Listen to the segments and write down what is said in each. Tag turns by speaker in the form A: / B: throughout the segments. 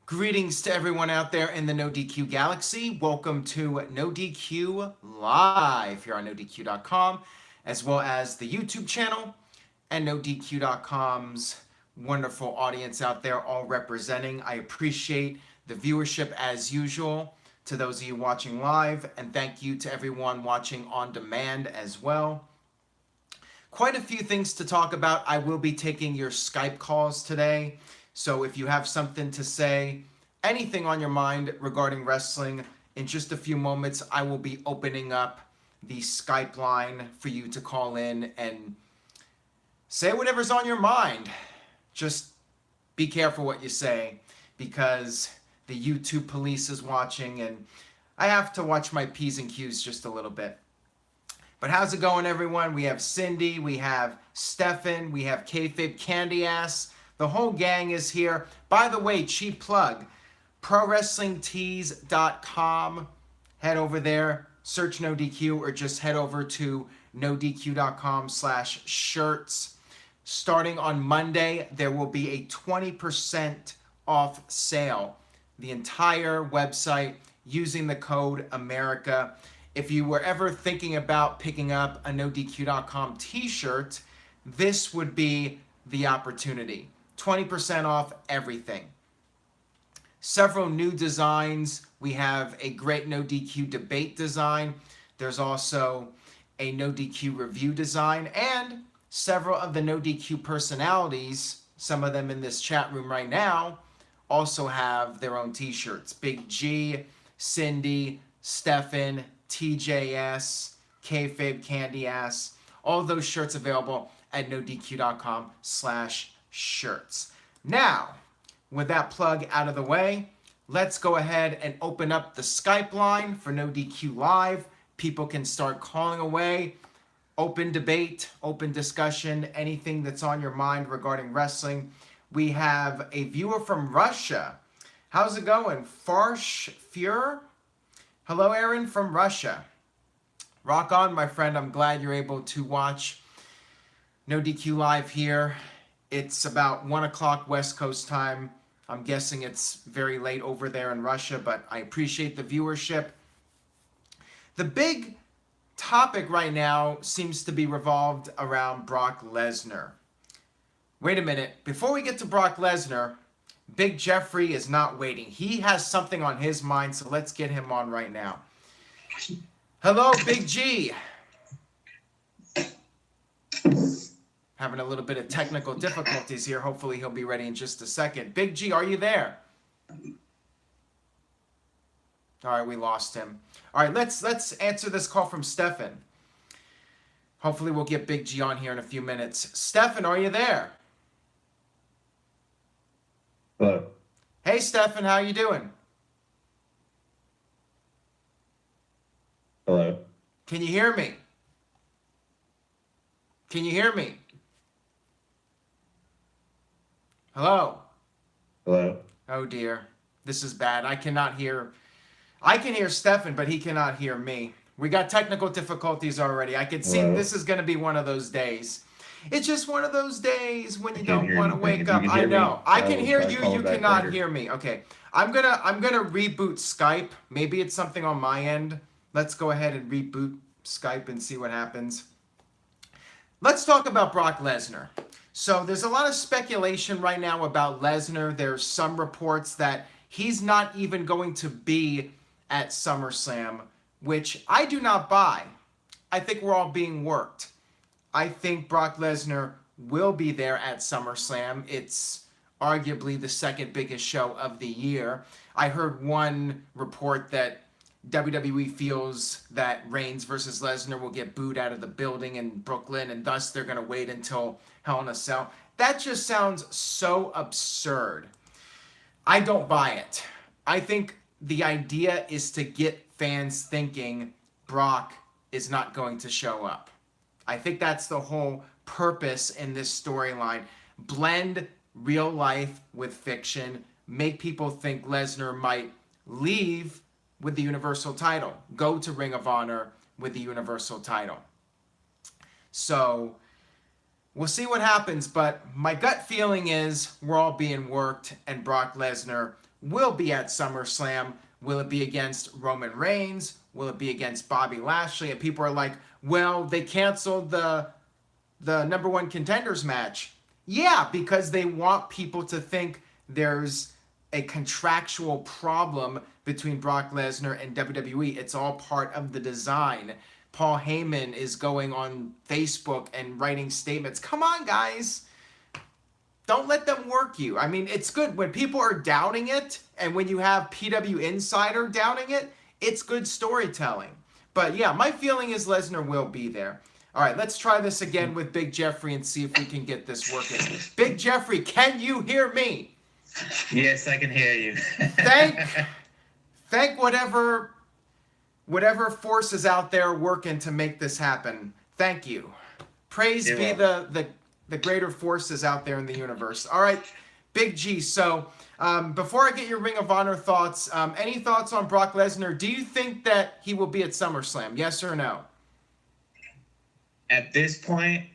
A: Greetings to everyone out there in the NoDQ galaxy. Welcome to NoDQ Live here on NoDQ.com, as well as the YouTube channel and NoDQ.com's wonderful audience out there, all representing. I appreciate the viewership as usual to those of you watching live, and thank you to everyone watching on demand as well. Quite a few things to talk about. I will be taking your Skype calls today. So if you have something to say, anything on your mind regarding wrestling, in just a few moments, I will be opening up the Skype line for you to call in and say whatever's on your mind. Just be careful what you say because the YouTube police is watching and I have to watch my P's and Q's just a little bit. But how's it going, everyone? We have Cindy, we have Stefan, we have Kayfabe Candy Ass. The whole gang is here. By the way, cheap plug, ProWrestlingTees.com. Head over there, search NoDQ, or just head over to NoDQ.com/shirts. Starting on Monday, there will be a 20% off sale. The entire website using the code America. If you were ever thinking about picking up a NoDQ.com t-shirt, this would be the opportunity. 20% off everything. Several new designs. We have a great NoDQ debate design. There's also a NoDQ review design and several of the NoDQ personalities, some of them in this chat room right now, also have their own t-shirts. Big G, Cindy, Stefan, TJS, Kayfabe Candy Ass. All of those shirts available at NoDQ.com/shirts. Now, with that plug out of the way, let's go ahead and open up the Skype line for NoDQ Live. People can start calling away. Open debate, open discussion, anything that's on your mind regarding wrestling. We have a viewer from Russia. How's it going? Farsh Fuhrer? Hello, Aaron from Russia. Rock on, my friend. I'm glad you're able to watch NoDQ Live here. It's about 1 o'clock West Coast time. I'm guessing it's very late over there in Russia, but I appreciate the viewership. The big topic right now seems to be revolved around Brock Lesnar. Wait a minute. Before we get to Brock Lesnar, Big Jeffrey is not waiting. He has something on his mind, so let's get him on right now. Hello, Big G. Having a little bit of technical difficulties here. Hopefully he'll be ready in just a second. Big G, are you there? All right, we lost him. All right, let's answer this call from Stefan. Hopefully we'll get Big G on here in a few minutes. Stefan, are you there?
B: Hello.
A: Hey, Stefan, how you doing?
B: Hello.
A: Can you hear me? Can you hear me? Hello?
B: Hello.
A: Oh, dear. This is bad. I cannot hear. I can hear Stefan, but he cannot hear me. We got technical difficulties already. I can see this is going to be one of those days. It's just one of those days when you don't want to wake up. I know. I can hear you. You cannot hear me. Okay. I'm gonna reboot Skype. Maybe it's something on my end. Let's go ahead and reboot Skype and see what happens. Let's talk about Brock Lesnar. So there's a lot of speculation right now about Lesnar. There's some reports that he's not even going to be at SummerSlam, which I do not buy. I think we're all being worked. I think Brock Lesnar will be there at SummerSlam. It's arguably the second biggest show of the year. I heard one report that WWE feels that Reigns versus Lesnar will get booed out of the building in Brooklyn, and thus they're going to wait until Hell in a Cell. That just sounds so absurd. I don't buy it. I think the idea is to get fans thinking Brock is not going to show up. I think that's the whole purpose in this storyline. Blend real life with fiction. Make people think Lesnar might leave with the Universal title. Go to Ring of Honor with the Universal title. So we'll see what happens, but my gut feeling is we're all being worked and Brock Lesnar will be at SummerSlam. Will it be against Roman Reigns? Will it be against Bobby Lashley? And people are like, well, they canceled the number one contenders match. Yeah, because they want people to think there's a contractual problem between Brock Lesnar and WWE. It's all part of the design. Paul Heyman is going on Facebook and writing statements. Come on, guys. Don't let them work you. I mean, it's good when people are doubting it, and when you have PW Insider doubting it, it's good storytelling. But yeah, my feeling is Lesnar will be there. All right, let's try this again with Big Jeffrey and see if we can get this working. Big Jeffrey, can you hear me?
B: Yes, I can hear you.
A: Thank whatever force is out there working to make this happen. Thank you. Praise be the greater forces out there in the universe. All right, Big G. So before I get your Ring of Honor thoughts, any thoughts on Brock Lesnar? Do you think that he will be at SummerSlam? Yes or no?
B: At this point,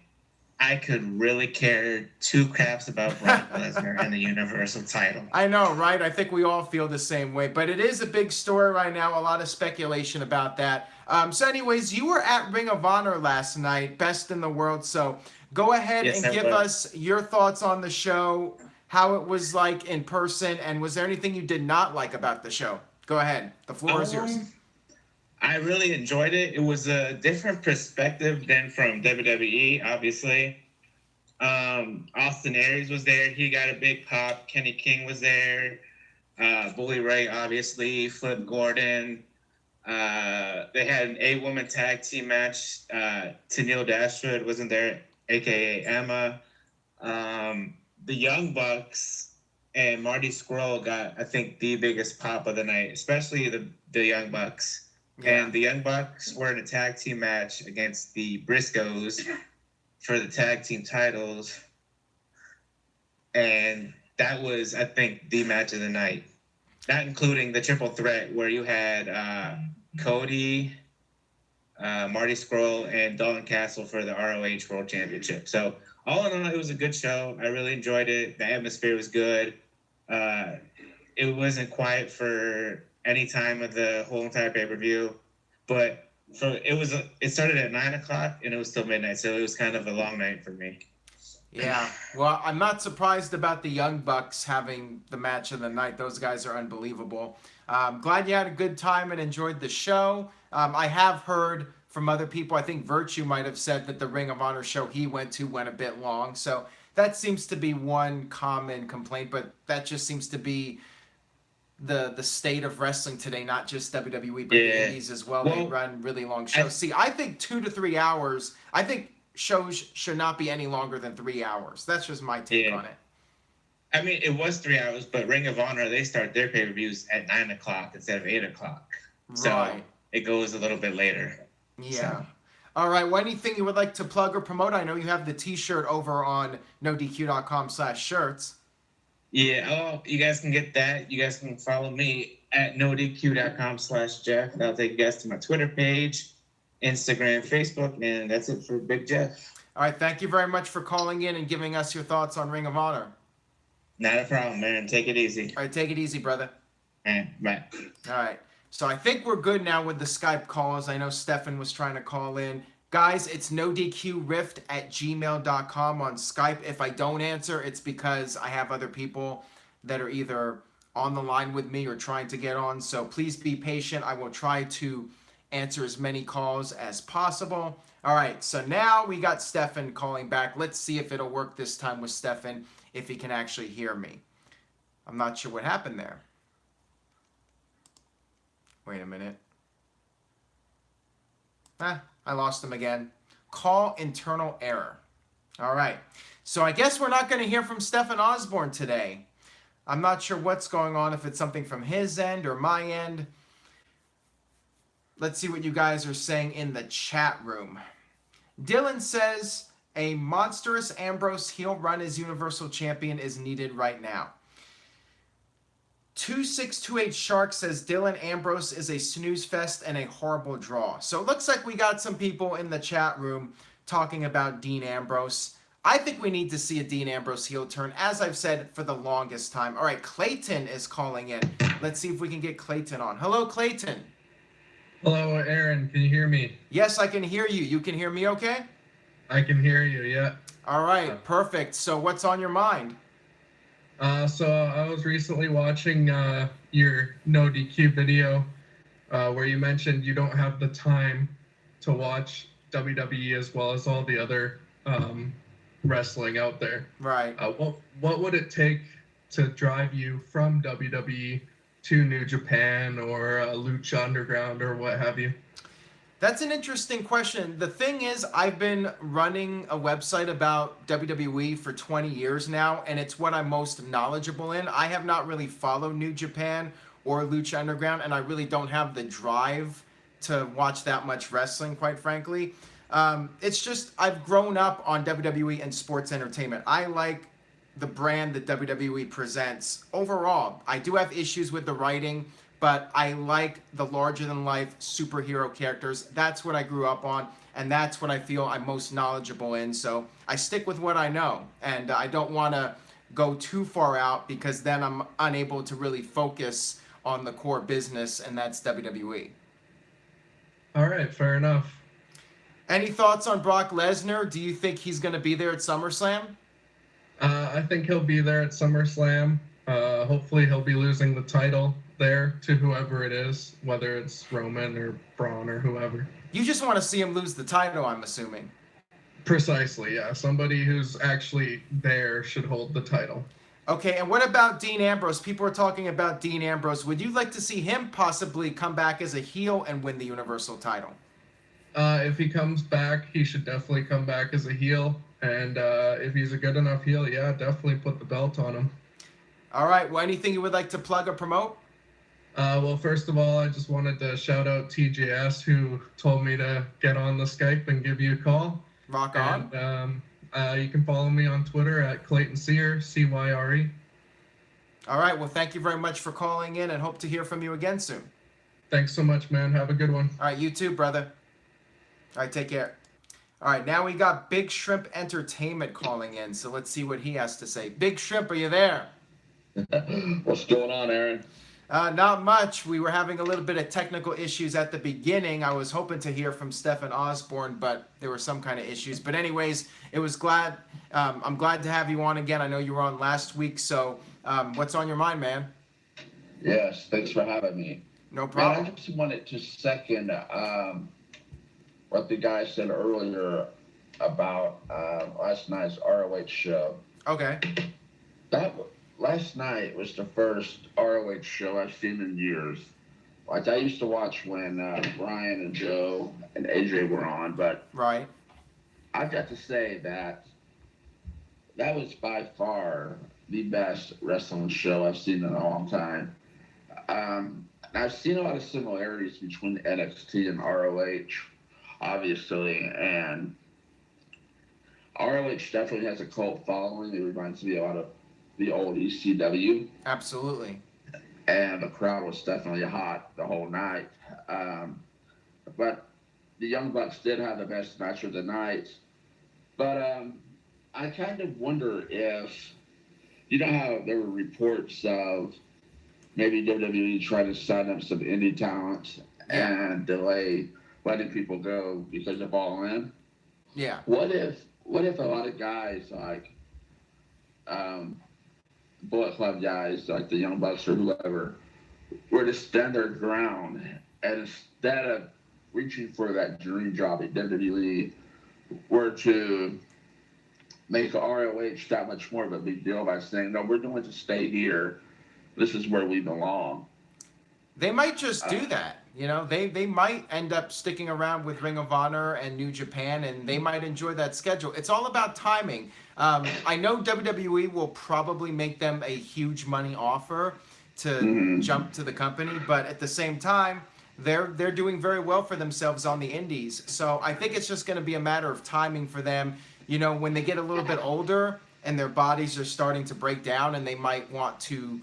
B: I could really care two craps about Brock Lesnar and the Universal title.
A: I know, right? I think we all feel the same way. But it is a big story right now. A lot of speculation about that. So anyways, you were at Ring of Honor last night, best in the world. So go ahead and give us your thoughts on the show, how it was like in person, and was there anything you did not like about the show? Go ahead. The floor is yours.
B: I really enjoyed it. It was a different perspective than from WWE, obviously. Austin Aries was there. He got a big pop. Kenny King was there. Bully Ray, obviously. Flip Gordon. They had an 8-woman tag team match. Tenille Dashwood wasn't there, a.k.a. Emma. The Young Bucks and Marty Scurll got, I think, the biggest pop of the night, especially the Young Bucks. Yeah. And the Young Bucks were in a tag team match against the Briscoes for the tag team titles. And that was, I think, the match of the night. Not including the triple threat where you had Cody, Marty Scurll, and Dalton Castle for the ROH World Championship. So all in all, it was a good show. I really enjoyed it. The atmosphere was good. It wasn't quiet for any time of the whole entire pay-per-view, but it started at 9:00 and it was till midnight, so it was kind of a long night for me.
A: Yeah, well, I'm not surprised about the Young Bucks having the match of the night. Those guys are unbelievable. Glad you had a good time and enjoyed the show. I have heard from other people, I think Virtue might have said that the Ring of Honor show he went a bit long, so that seems to be one common complaint, but that just seems to be the state of wrestling today, not just WWE, but the indies as well. They run really long shows. I think 2 to 3 hours, I think shows should not be any longer than 3 hours. That's just my take on it.
B: I mean, it was 3 hours, but Ring of Honor, they start their pay-per-views at 9:00 instead of 8:00. So it goes a little bit later.
A: Yeah.
B: So.
A: All right. Well, anything you would like to plug or promote? I know you have the t-shirt over on NoDQ.com/shirts.
B: Yeah, you guys can get that. You guys can follow me at NoDQ.com/Jeff. That'll take you guys to my Twitter page, Instagram, Facebook, and that's it for Big Jeff.
A: All right, thank you very much for calling in and giving us your thoughts on Ring of Honor.
B: Not a problem, man. Take it easy.
A: All right, take it easy, brother.
B: Bye.
A: All right, so I think we're good now with the Skype calls. I know Stefan was trying to call in. Guys, it's nodqrift@gmail.com on Skype. If I don't answer, it's because I have other people that are either on the line with me or trying to get on. So please be patient. I will try to answer as many calls as possible. All right, so now we got Stefan calling back. Let's see if it'll work this time with Stefan, if he can actually hear me. I'm not sure what happened there. Wait a minute. I lost him again. Call internal error. All right. So I guess we're not going to hear from Stefan Osborne today. I'm not sure what's going on, if it's something from his end or my end. Let's see what you guys are saying in the chat room. Dylan says, a monstrous Ambrose heel run as Universal Champion is needed right now. 2628 Shark says Dylan Ambrose is a snooze fest and a horrible draw. So it looks like we got some people in the chat room talking about Dean Ambrose. I think we need to see a Dean Ambrose heel turn, as I've said for the longest time. All right, Clayton is calling in. Let's see if we can get Clayton on. Hello, Clayton.
C: Hello, Aaron. Can you hear me?
A: Yes, I can hear you. You can hear me okay?
C: I can hear you, yeah.
A: All right, perfect. So what's on your mind?
C: So I was recently watching your NoDQ video where you mentioned you don't have the time to watch WWE as well as all the other wrestling out there.
A: Right.
C: What would it take to drive you from WWE to New Japan or Lucha Underground or what have you?
A: That's an interesting question. The thing is, I've been running a website about WWE for 20 years now, and it's what I'm most knowledgeable in. I have not really followed New Japan or Lucha Underground, and I really don't have the drive to watch that much wrestling, quite frankly. It's just, I've grown up on WWE and sports entertainment. I like the brand that WWE presents overall. I do have issues with the writing, but I like the larger-than-life superhero characters. That's what I grew up on, and that's what I feel I'm most knowledgeable in. So I stick with what I know, and I don't want to go too far out because then I'm unable to really focus on the core business, and that's WWE.
C: All right, fair enough.
A: Any thoughts on Brock Lesnar? Do you think he's going to be there at SummerSlam?
C: I think he'll be there at SummerSlam. Hopefully he'll be losing the title there to whoever it is, whether it's Roman or Braun or whoever.
A: You just want to see him lose the title, I'm assuming.
C: Precisely, yeah. Somebody who's actually there should hold the title.
A: Okay, and what about Dean Ambrose? People are talking about Dean Ambrose. Would you like to see him possibly come back as a heel and win the Universal title?
C: If he comes back, he should definitely come back as a heel. And if he's a good enough heel, yeah, definitely put the belt on him.
A: All right, well, anything you would like to plug or promote?
C: Well, first of all, I just wanted to shout out TJS, who told me to get on the Skype and give you a call.
A: Rock on.
C: And you can follow me on Twitter at Clayton Cyre, C-Y-R-E.
A: All right, well, thank you very much for calling in and hope to hear from you again soon.
C: Thanks so much, man. Have a good one.
A: All right, you too, brother. All right, take care. All right, now we got Big Shrimp Entertainment calling in, so let's see what he has to say. Big Shrimp, are you there?
D: What's going on, Aaron?
A: Not much. We were having a little bit of technical issues at the beginning. I was hoping to hear from Stephen Osborne, but there were some kind of issues. But anyways, I'm glad to have you on again. I know you were on last week, so what's on your mind, man?
D: Yes, thanks for having me.
A: No problem.
D: Man, I just wanted to second what the guy said earlier about last night's ROH show.
A: Okay.
D: Last night was the first ROH show I've seen in years. Like, I used to watch when Brian and Joe and AJ were on, but
A: right.
D: I've got to say that was by far the best wrestling show I've seen in a long time. I've seen a lot of similarities between NXT and ROH, obviously, and ROH definitely has a cult following. It reminds me a lot of the old ECW.
A: Absolutely.
D: And the crowd was definitely hot the whole night. But the Young Bucks did have the best match of the night. But I kind of wonder if, you know how there were reports of maybe WWE trying to sign up some indie talent and delay letting people go because of All In?
A: Yeah.
D: What if a lot of guys like Bullet Club guys like the Young Bucks or whoever were to stand their ground, and instead of reaching for that dream job at WWE, were to make ROH that much more of a big deal by saying, no, we're going to stay here. This is where we belong.
A: They might just do that. You know, they might end up sticking around with Ring of Honor and New Japan, and they might enjoy that schedule. It's all about timing. I know WWE will probably make them a huge money offer to jump to the company, but at the same time, they're doing very well for themselves on the indies. So I think it's just going to be a matter of timing for them. You know, when they get a little bit older and their bodies are starting to break down and they might want to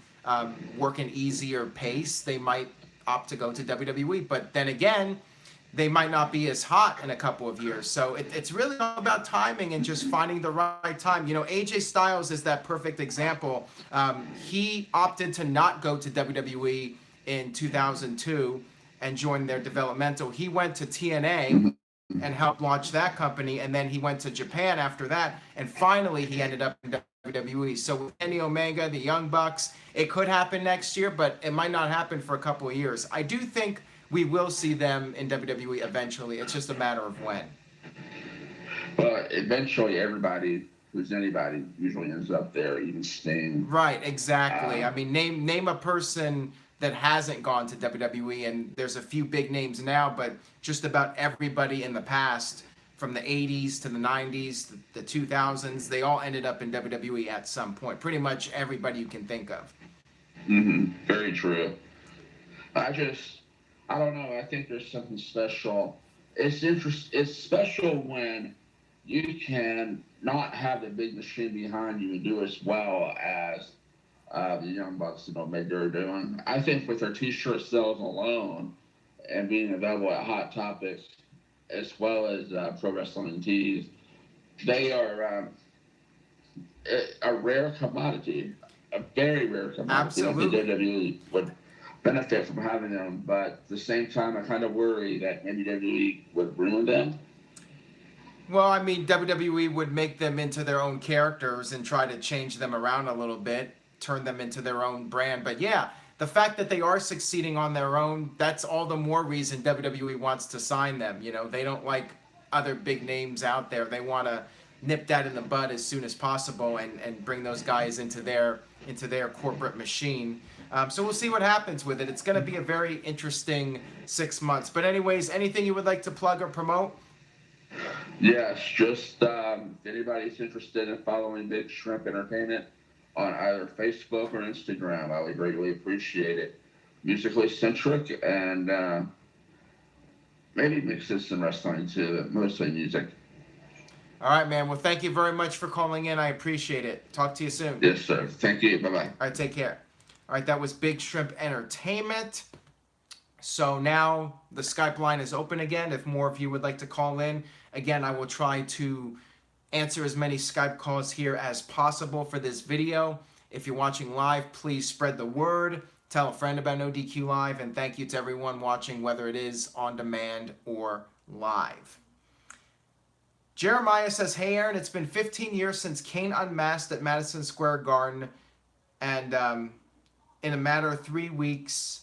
A: work an easier pace, they might opt to go to WWE. But then again, they might not be as hot in a couple of years. So it's really all about timing and just finding the right time. You know, AJ Styles is that perfect example. He opted to not go to WWE in 2002 and join their developmental. He went to TNA and helped launch that company, and then he went to Japan after that, and finally he ended up in WWE. So with Kenny Omega, the Young Bucks, it could happen next year, but it might not happen for a couple of years. I do think we will see them in WWE eventually. It's just a matter of when.
D: Well, eventually everybody who's anybody usually ends up there, even Sting.
A: Right, exactly. I mean, name a person that hasn't gone to WWE, and there's a few big names now, but just about everybody in the past, from the 80s to the 90s, the 2000s, they all ended up in WWE at some point. Pretty much everybody you can think of.
D: Very true. I don't know. I think there's something special. It's special when you can not have the big machine behind you and do as well as the Young Bucks and Omega are doing. I think with their T-shirt sales alone and being available at Hot Topics as well as Pro Wrestling Tees, they are a rare commodity, a very rare commodity.
A: Absolutely.
D: I think WWE would benefit from having them, but at the same time, I kind of worry that maybe WWE would ruin them.
A: Well, I mean, WWE would make them into their own characters and try to change them around a little bit, turn them into their own brand. But yeah, the fact that they are succeeding on their own, that's all the more reason WWE wants to sign them. You know, they don't like other big names out there. They want to nip that in the bud as soon as possible and bring those guys into their corporate machine. So we'll see what happens with it. It's going to be a very interesting 6 months. But anyways, anything you would like to plug or promote?
D: Yes, just if anybody's interested in following Big Shrimp Entertainment on either Facebook or Instagram, I would greatly appreciate it. Musically centric and maybe mixes some wrestling too, but mostly music.
A: All right, man. Well, thank you very much for calling in. I appreciate it. Talk to you soon.
D: Yes, sir. Thank you. Bye-bye.
A: All right, take care. All right, that was Big Shrimp Entertainment. So now the Skype line is open again. If more of you would like to call in, again, I will try to answer as many Skype calls here as possible for this video. If you're watching live, please spread the word. Tell a friend about NoDQ Live, and thank you to everyone watching, whether it is on demand or live. Jeremiah says, hey, Aaron, it's been 15 years since Kane unmasked at Madison Square Garden, and in a matter of 3 weeks,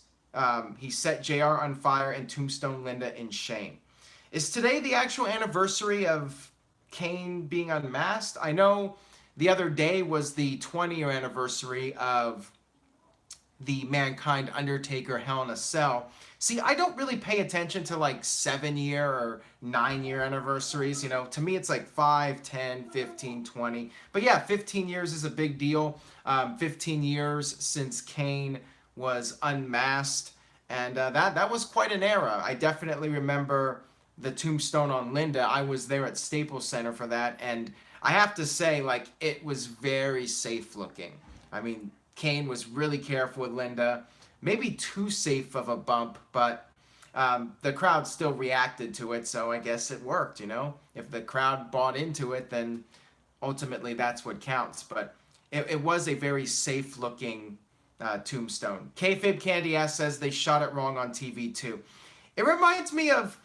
A: he set JR on fire and tombstone Linda in shame. Is today the actual anniversary of Kane being unmasked? I know the other day was the 20-year anniversary of the Mankind Undertaker Hell in a Cell. See, I don't really pay attention to like 7-year or 9-year anniversaries. You know, to me it's like 5, 10, 15, 20. But yeah, 15 years is a big deal. 15 years since Kane was unmasked. And that was quite an era. I definitely remember the tombstone on Linda. I was there at Staples Center for that. And I have to say, like, it was very safe looking. I mean, Kane was really careful with Linda. Maybe too safe of a bump, but the crowd still reacted to it, so I guess it worked, you know? If the crowd bought into it, then ultimately that's what counts. But it was a very safe-looking tombstone. Kayfabe Candy Ass says they shot it wrong on TV too. It reminds me of,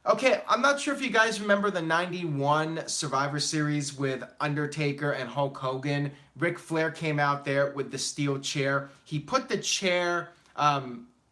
A: okay, I'm not sure if you guys remember the 91 Survivor Series with Undertaker and Hulk Hogan. Ric Flair came out there with the steel chair. He put the chair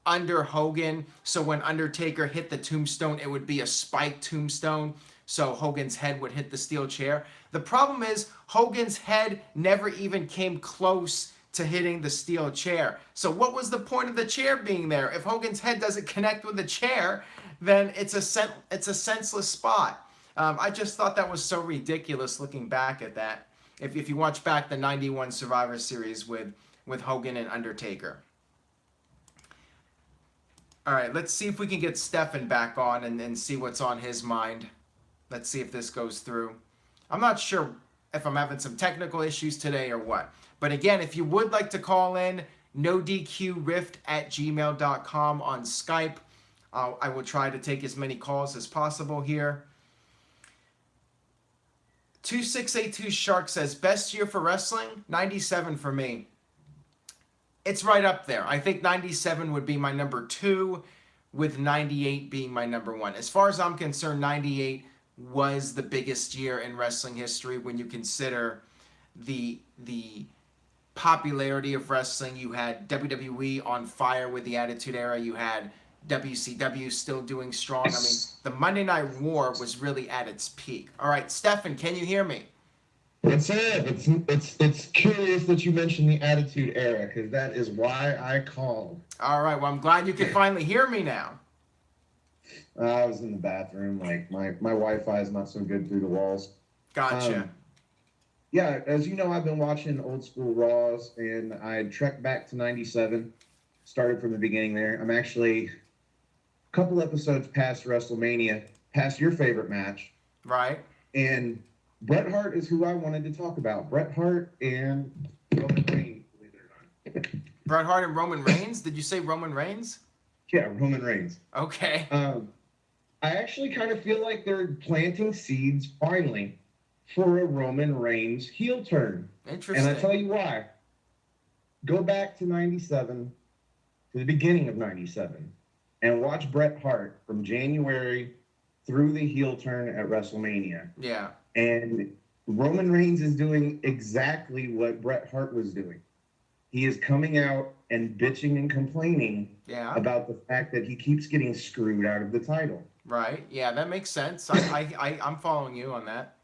A: under Hogan, so when Undertaker hit the tombstone, it would be a spiked tombstone, so Hogan's head would hit the steel chair. The problem is, Hogan's head never even came close to hitting the steel chair. So what was the point of the chair being there? If Hogan's head doesn't connect with the chair, then it's a senseless spot. I just thought that was so ridiculous looking back at that. If you watch back the 91 Survivor Series with Hogan and Undertaker. All right, let's see if we can get Stefan back on and see what's on his mind. Let's see if this goes through. I'm not sure if I'm having some technical issues today or what. But again, if you would like to call in, NoDQRift@gmail.com on Skype. I will try to take as many calls as possible here. 2682 Shark says, best year for wrestling? 97 for me. It's right up there. I think 97 would be my number 2, with 98 being my number 1. As far as I'm concerned, 98 was the biggest year in wrestling history when you consider the popularity of wrestling. You had WWE on fire with the Attitude Era. You had WCW still doing strong. I mean, the Monday Night War was really at its peak. All right, Stefan, can you hear me?
E: What's up? It's curious that you mentioned the Attitude Era, because that is why I called.
A: All right, well, I'm glad you can finally hear me now.
E: I was in the bathroom. Like, my Wi-Fi is not so good through the walls.
A: Gotcha.
E: Yeah, as you know, I've been watching old school Raws, and I trekked back to 97, started from the beginning there. I'm actually a couple episodes past WrestleMania, past your favorite match.
A: Right.
E: And Bret Hart is who I wanted to talk about. Bret Hart and Roman Reigns, believe it or not.
A: Bret Hart and Roman Reigns? Did you say Roman Reigns?
E: Yeah, Roman Reigns.
A: Okay.
E: I actually kind of feel like they're planting seeds, finally, for a Roman Reigns heel turn.
A: Interesting.
E: And I tell you why. Go back to 97, to the beginning of 97, and watch Bret Hart from January through the heel turn at WrestleMania.
A: Yeah.
E: And Roman Reigns is doing exactly what Bret Hart was doing. He is coming out and bitching and complaining about the fact that he keeps getting screwed out of the title.
A: Right. Yeah, that makes sense. I'm following you on that.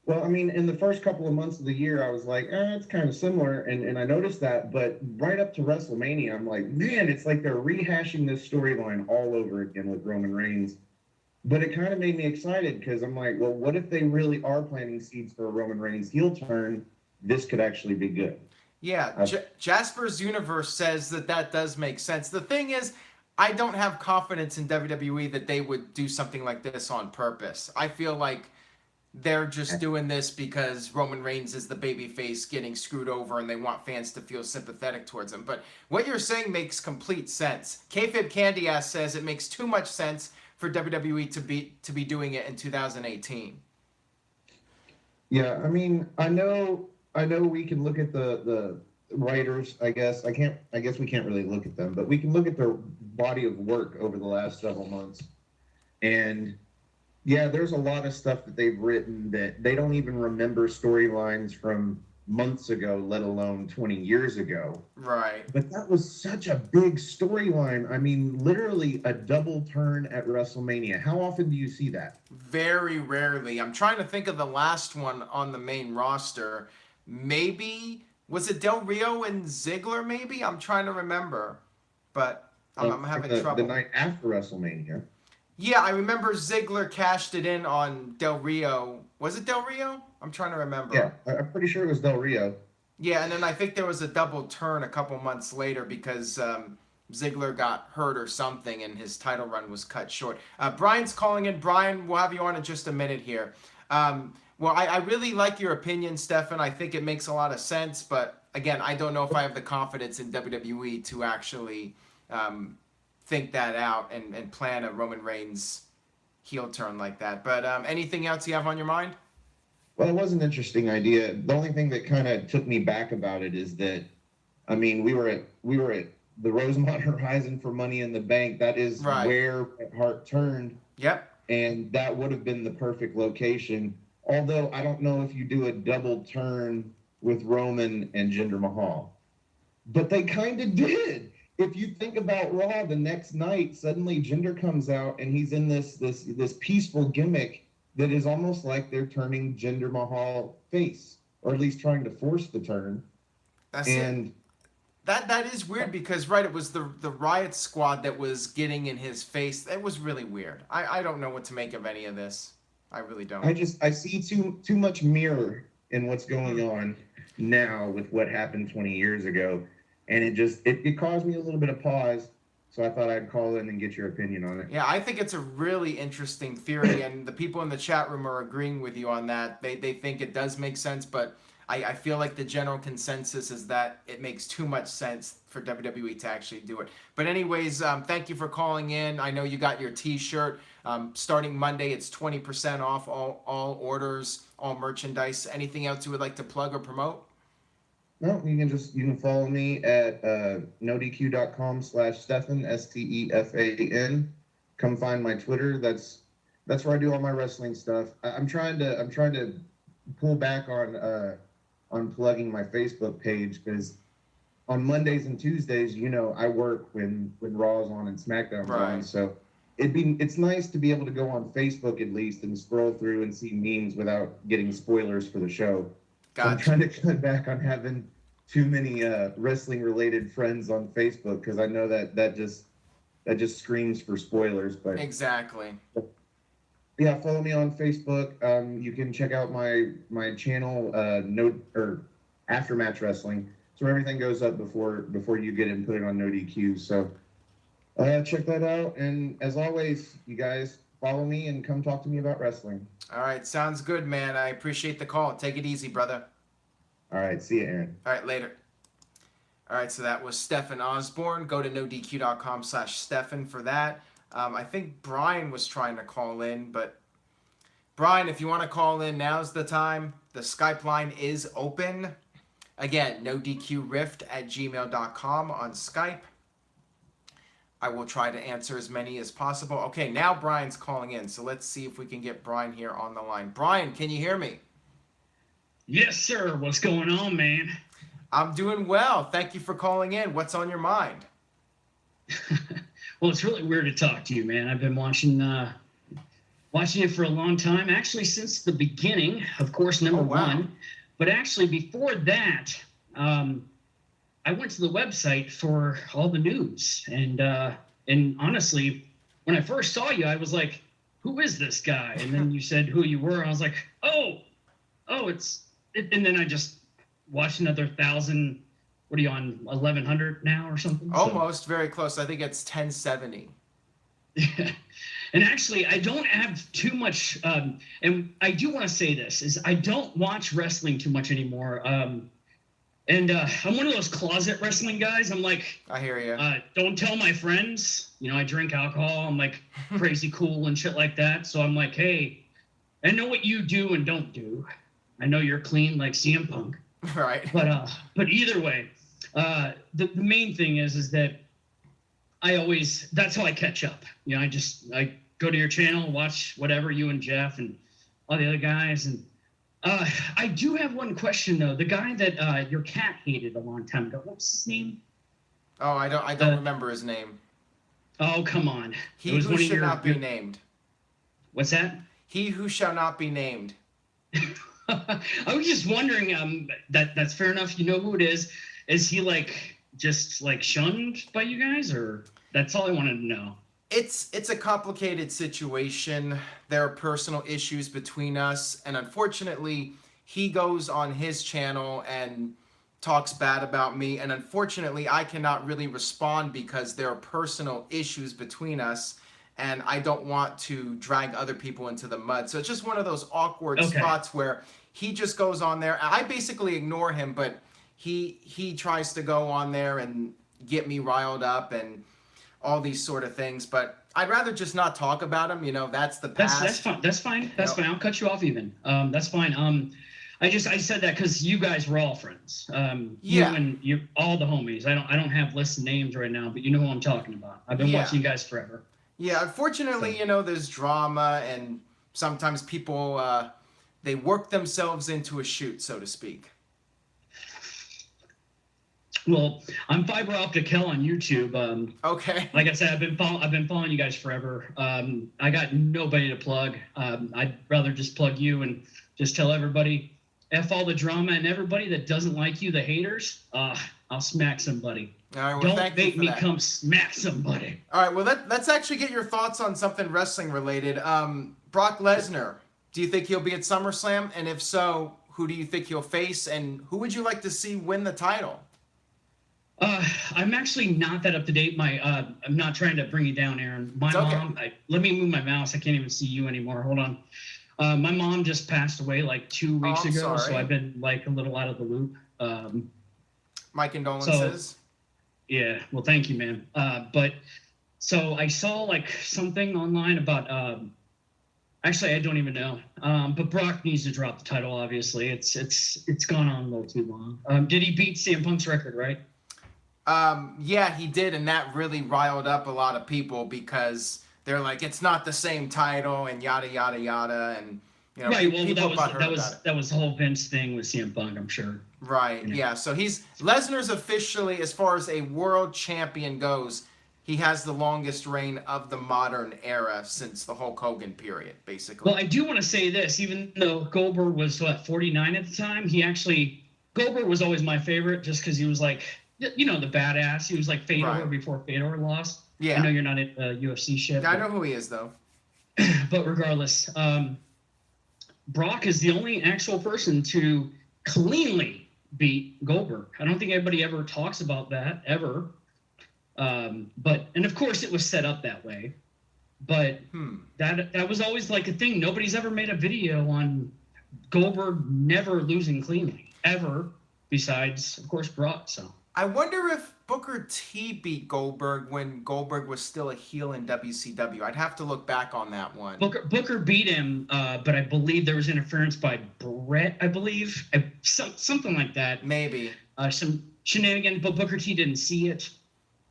E: Well, I mean, in the first couple of months of the year, I was like, it's kind of similar, and I noticed that. But right up to WrestleMania, I'm like, man, it's like they're rehashing this storyline all over again with Roman Reigns. But it kind of made me excited because I'm like, well, what if they really are planting seeds for a Roman Reigns heel turn? This could actually be good.
A: Yeah, Jasper's Universe says that does make sense. The thing is, I don't have confidence in WWE that they would do something like this on purpose. I feel like they're just doing this because Roman Reigns is the babyface getting screwed over and they want fans to feel sympathetic towards him. But what you're saying makes complete sense. Kayfib Candy Ass says it makes too much sense for WWE to be doing it in 2018.
E: Yeah, I mean, I know we can look at the writers, I guess we can't really look at them, but we can look at their body of work over the last several months. And yeah, there's a lot of stuff that they've written that they don't even remember storylines from months ago, let alone 20 years ago.
A: Right.
E: But that was such a big storyline. I mean, literally a double turn at WrestleMania. How often do you see that?
A: Very rarely. I'm trying to think of the last one on the main roster. Maybe, was it Del Rio and Ziggler maybe? I'm trying to remember. But I'm having trouble.
E: The night after WrestleMania.
A: Yeah, I remember Ziggler cashed it in on Del Rio. Was it Del Rio? I'm trying to remember.
E: Yeah, I'm pretty sure it was Del Rio.
A: Yeah, and then I think there was a double turn a couple months later because Ziggler got hurt or something and his title run was cut short. Brian's calling in. Brian, we'll have you on in just a minute here. Well, I really like your opinion, Stefan. I think it makes a lot of sense, but again, I don't know if I have the confidence in WWE to actually think that out and plan a Roman Reigns heel turn like that. But anything else you have on your mind?
E: Well, it was an interesting idea. The only thing that kind of took me back about it is that, I mean, we were at the Rosemont Horizon for Money in the Bank. That is right where Bret Hart turned.
A: Yep.
E: And that would have been the perfect location. Although I don't know if you do a double turn with Roman and Jinder Mahal. But they kind of did. If you think about Raw, the next night, suddenly Jinder comes out and he's in this peaceful gimmick that is almost like they're turning Jinder Mahal face, or at least trying to force the turn.
A: That's it. That is weird because, right, it was the Riot Squad that was getting in his face. It was really weird. I don't know what to make of any of this. I really don't.
E: I see too much mirror in what's going on now with what happened 20 years ago. And it caused me a little bit of pause. So I thought I'd call in and get your opinion on it.
A: Yeah, I think it's a really interesting theory, and the people in the chat room are agreeing with you on that. They think it does make sense, but I feel like the general consensus is that it makes too much sense for WWE to actually do it. But anyways, thank you for calling in. I know you got your T-shirt. Starting Monday, it's 20% off all orders, all merchandise. Anything else you would like to plug or promote?
E: No, you can follow me at nodq.com/Stefan, Stefan. Come find my Twitter. That's where I do all my wrestling stuff. I'm trying to pull back on plugging my Facebook page, because on Mondays and Tuesdays, I work when Raw's on and SmackDown's
A: Right.
E: on. So it's nice to be able to go on Facebook at least and scroll through and see memes without getting spoilers for the show. So I'm trying to cut back on having too many wrestling related friends on Facebook, because I know that just screams for spoilers. But
A: Exactly.
E: yeah, follow me on Facebook. You can check out my channel, Aftermatch Wrestling. So everything goes up before you get it and put it on NoDQ. So check that out. And as always, you guys follow me and come talk to me about wrestling.
A: All right, sounds good, man. I appreciate the call. Take it easy, brother.
E: All right, see you, Aaron.
A: All right, later. All right, so that was Stefan Osborne. Go to nodq.com/Stefan for that. I think Brian was trying to call in, but Brian, if you want to call in, now's the time. The Skype line is open. Again, nodqrift@gmail.com on Skype. I will try to answer as many as possible. Okay, now Brian's calling in, so let's see if we can get Brian here on the line. Brian, can you hear me?
F: Yes, sir. What's going on, man?
A: I'm doing well. Thank you for calling in. What's on your mind?
F: Well, it's really weird to talk to you, man. I've been watching you for a long time, actually since the beginning, of course, number one. But actually, before that, I went to the website for all the news, and honestly, when I first saw you, I was like, "Who is this guy?" And then you said who you were, and I was like, "Oh, and then I just watched another 1,000. What are you on, 1,100 now or something?
A: Almost, very close. I think it's 1070.
F: Yeah. And actually, I don't have too much, and I do want to say this, is I don't watch wrestling too much anymore. And I'm one of those closet wrestling guys. I'm like,
A: I hear you.
F: Don't tell my friends. I drink alcohol. I'm like crazy cool and shit like that. So I'm like, hey, I know what you do and don't do. I know you're clean like CM Punk.
A: Right.
F: But either way, the main thing is that that's how I catch up. I go to your channel, watch whatever, you and Jeff and all the other guys. And I do have one question though. The guy that your cat hated a long time ago, what was his name?
A: Oh, I don't remember his name.
F: Oh, come on.
A: He who should not be named.
F: What's that?
A: He who shall not be named.
F: I was just wondering, that's fair enough. You know who it is. Is he just shunned by you guys, or that's all I wanted to know?
A: It's a complicated situation. There are personal issues between us, and unfortunately, he goes on his channel and talks bad about me, and unfortunately, I cannot really respond because there are personal issues between us, and I don't want to drag other people into the mud. So it's just one of those awkward spots where he just goes on there. I basically ignore him, but he tries to go on there and get me riled up and all these sort of things. But I'd rather just not talk about him. That's the past.
F: That's fine. That's fine. I'll cut you off even. That's fine. I said that because you guys were all friends. You and you, all the homies. I don't have lists of names right now, but you know who I'm talking about. I've been watching you guys forever.
A: Yeah, unfortunately, there's drama, and sometimes people they work themselves into a shoot, so to speak.
F: Well, I'm Fiber Optic Hell on YouTube.
A: Okay.
F: Like I said, I've been following you guys forever. I got nobody to plug. I'd rather just plug you and just tell everybody, F all the drama, and everybody that doesn't like you, the haters, I'll smack somebody.
A: All right, well,
F: don't make me come smack somebody.
A: All right, well, let's actually get your thoughts on something wrestling related. Brock Lesnar, do you think he'll be at SummerSlam? And if so, who do you think he'll face? And who would you like to see win the title?
F: I'm actually not that up to date. I'm not trying to bring you down, Aaron. My mom, let me move my mouse. I can't even see you anymore. Hold on. My mom just passed away like 2 weeks
A: I'm
F: ago, so
A: sorry.
F: I've been like a little out of the loop.
A: My condolences.
F: Yeah, well, thank you, man. But so I saw like something online about. Actually, I don't even know. But Brock needs to drop the title. Obviously, it's gone on a little too long. Did he beat CM Punk's record? Right.
A: Yeah, he did, and that really riled up a lot of people because they're like, it's not the same title, and yada yada yada, and you know,
F: Right. Well,
A: people butthurt
F: that
A: about
F: was
A: it.
F: that was the whole Vince thing with CM Punk. I'm sure.
A: Right.
F: Yeah.
A: Yeah. So Lesnar's officially, as far as a world champion goes, he has the longest reign of the modern era since the Hulk Hogan period, basically.
F: Well, I do want to say this. Even though Goldberg was 49 at the time, Goldberg was always my favorite, just because he was like, you know, the badass. He was like Fedor
A: Right.
F: before Fedor lost.
A: Yeah.
F: I know you're not in UFC shit.
A: I know who he is, though.
F: But regardless, Brock is the only actual person to cleanly beat Goldberg. I don't think anybody ever talks about that ever. And of course it was set up that way. But that was always like a thing. Nobody's ever made a video on Goldberg never losing cleanly ever, besides of course Brock. So
A: I wonder if Booker T beat Goldberg when Goldberg was still a heel in WCW. I'd have to look back on that one.
F: Booker beat him, but I believe there was interference by Brett. I believe something like that.
A: Maybe.
F: Some shenanigans, but Booker T didn't see it.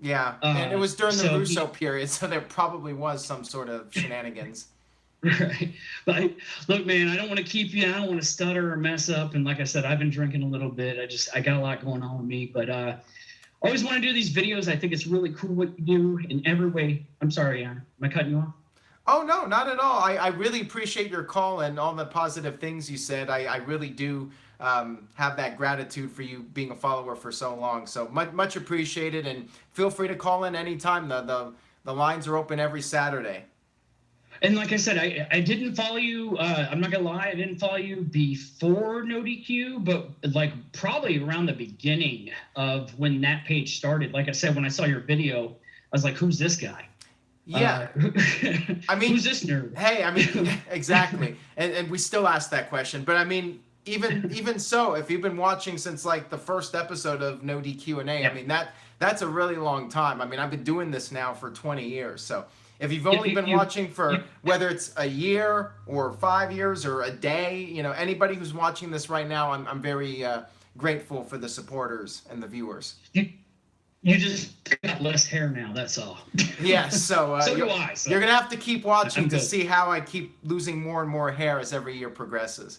A: Yeah, and it was during the
F: so
A: Russo period, so there probably was some sort of shenanigans.
F: Right. But look, man, I don't want to keep you. I don't want to stutter or mess up. And like I said, I've been drinking a little bit. I got a lot going on with me. But always want to do these videos. I think it's really cool what you do in every way. I'm sorry, Aaron. Am I cutting you off?
A: Oh, no, not at all. I really appreciate your call and all the positive things you said. I really do have that gratitude for you being a follower for so long. So much appreciated. And feel free to call in anytime. The lines are open every Saturday.
F: And like I said, I didn't follow you. I'm not going to lie. I didn't follow you before NoDQ, but like probably around the beginning of when that page started. Like I said, when I saw your video, I was like, who's this guy?
A: Yeah. I mean,
F: who's this nerd?
A: Hey, I mean, exactly. And we still ask that question. But I mean, even so, if you've been watching since like the first episode of NoDQ and A, I mean, that's a really long time. I mean, I've been doing this now for 20 years. So if you've only been watching for whether it's a year or 5 years or a day, you know, anybody who's watching this right now, I'm very grateful for the supporters and the viewers.
F: You just got less hair now, that's all.
A: Yes, so,
F: so do I. So.
A: You're going to have to keep watching to
F: good.
A: see how I keep losing more and more hair as every year progresses.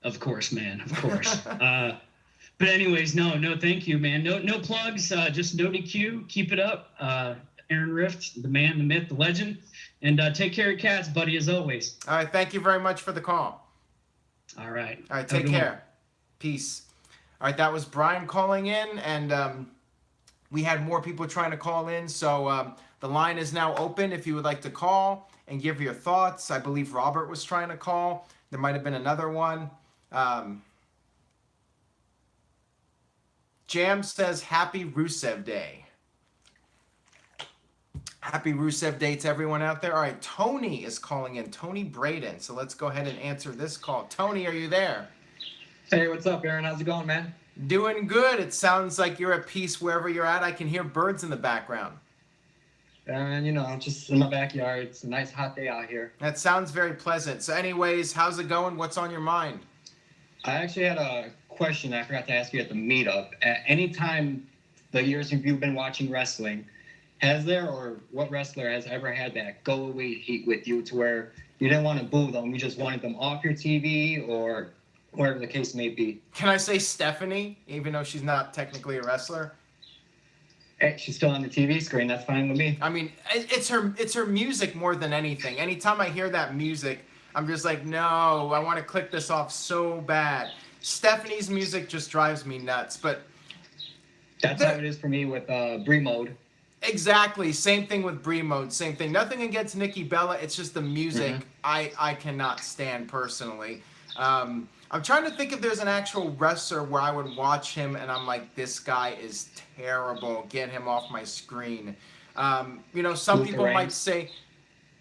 F: Of course, man, of course. But anyways, no, thank you, man. No plugs, just NoDQ. Keep it up. Aaron Rift, the man, the myth, the legend. And take care of cats, buddy, as always.
A: All right, thank you very much for the call.
F: All right.
A: All right, take care. Peace. All right, that was Brian calling in, and we had more people trying to call in, so the line is now open if you would like to call and give your thoughts. I believe Robert was trying to call. There might have been another one. Jam says, Happy Rusev Day. Happy Rusev Day to everyone out there. All right, Tony is calling in. Tony Braden. So let's go ahead and answer this call. Tony, are you there?
G: Hey, what's up, Aaron? How's it going, man?
A: Doing good. It sounds like you're at peace wherever you're at. I can hear birds in the background.
G: And, you know, I'm just in my backyard. It's a nice hot day out here.
A: That sounds very pleasant. So anyways, how's it going? What's on your mind?
G: I actually had a question I forgot to ask you at the meetup. At any time the years you've been watching wrestling, has there or what wrestler has ever had that go-away heat with you to where you didn't want to boo them, you just wanted them off your TV or whatever the case may be?
A: Can I say Stephanie, even though she's not technically a wrestler?
G: Hey, she's still on the TV screen. That's fine with me.
A: I mean, it's her music more than anything. Anytime I hear that music, I'm just like, no, I want to click this off so bad. Stephanie's music just drives me nuts. But
G: that's how it is for me with Brie Mode.
A: Exactly. Same thing with Brie Mode. Same thing. Nothing against Nikki Bella. It's just the music I cannot stand personally. I'm trying to think if there's an actual wrestler where I would watch him and I'm like, this guy is terrible. Get him off my screen. You know, some people might say,